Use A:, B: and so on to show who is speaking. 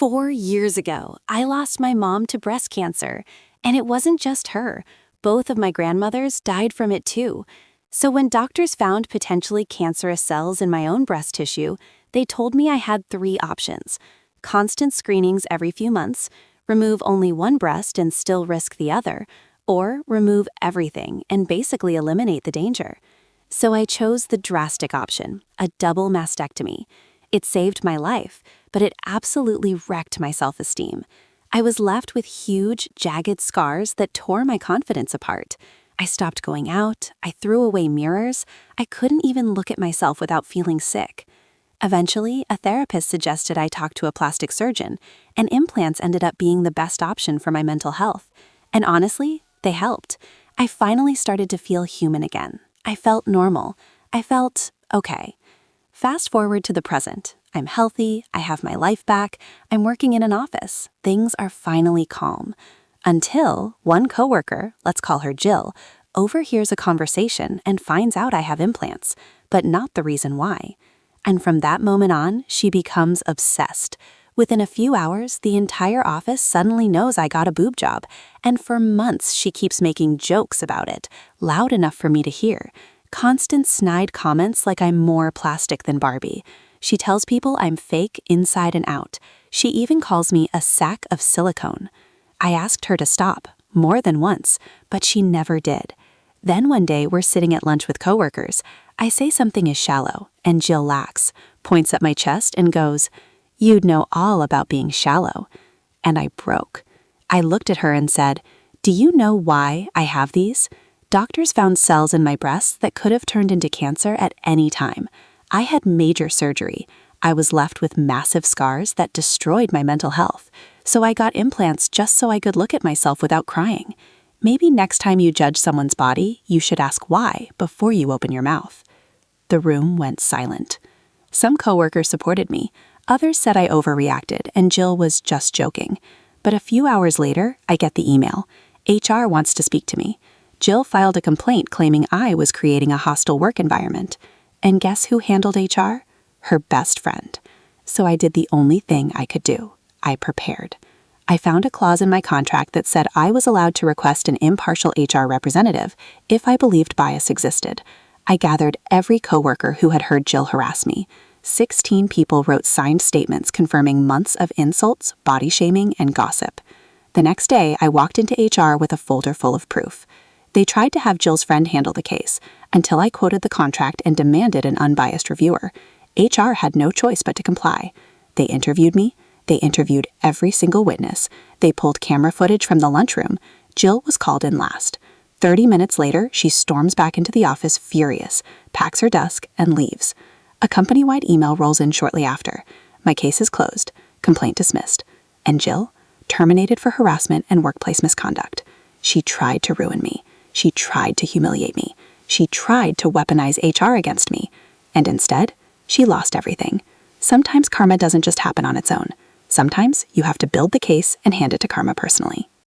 A: 4 years ago, I lost my mom to breast cancer, and it wasn't just her. Both of my grandmothers died from it too. So when doctors found potentially cancerous cells in my own breast tissue, they told me I had 3 options: constant screenings every few months, remove only one breast and still risk the other, or remove everything and basically eliminate the danger. So I chose the drastic option, a double mastectomy. It saved my life, but it absolutely wrecked my self-esteem. I was left with huge, jagged scars that tore my confidence apart. I stopped going out, I threw away mirrors, I couldn't even look at myself without feeling sick. Eventually, a therapist suggested I talk to a plastic surgeon, and implants ended up being the best option for my mental health. And honestly, they helped. I finally started to feel human again. I felt normal. I felt okay. Fast forward to the present. I'm healthy, I have my life back, I'm working in an office. Things are finally calm. Until one coworker, let's call her Jill, overhears a conversation and finds out I have implants, but not the reason why. And from that moment on, she becomes obsessed. Within a few hours, the entire office suddenly knows I got a boob job, and for months she keeps making jokes about it, loud enough for me to hear. Constant snide comments like I'm more plastic than Barbie. She tells people I'm fake inside and out. She even calls me a sack of silicone. I asked her to stop, more than once, but she never did. Then one day we're sitting at lunch with coworkers. I say something is shallow, and Jill laughs, points at my chest and goes, "You'd know all about being shallow." And I broke. I looked at her and said, "Do you know why I have these? Doctors found cells in my breasts that could have turned into cancer at any time. I had major surgery. I was left with massive scars that destroyed my mental health. So I got implants just so I could look at myself without crying. Maybe next time you judge someone's body, you should ask why before you open your mouth." The room went silent. Some coworkers supported me. Others said I overreacted and Jill was just joking. But a few hours later, I get the email. HR wants to speak to me. Jill filed a complaint claiming I was creating a hostile work environment. And guess who handled HR? Her best friend. So I did the only thing I could do. I prepared. I found a clause in my contract that said I was allowed to request an impartial HR representative if I believed bias existed. I gathered every coworker who had heard Jill harass me. 16 people wrote signed statements confirming months of insults, body shaming, and gossip. The next day, I walked into HR with a folder full of proof. They tried to have Jill's friend handle the case until I quoted the contract and demanded an unbiased reviewer. HR had no choice but to comply. They interviewed me. They interviewed every single witness. They pulled camera footage from the lunchroom. Jill was called in last. 30 minutes later, she storms back into the office furious, packs her desk, and leaves. A company-wide email rolls in shortly after. My case is closed. Complaint dismissed. And Jill? Terminated for harassment and workplace misconduct. She tried to ruin me. She tried to humiliate me. She tried to weaponize HR against me. And instead, she lost everything. Sometimes karma doesn't just happen on its own. Sometimes you have to build the case and hand it to karma personally.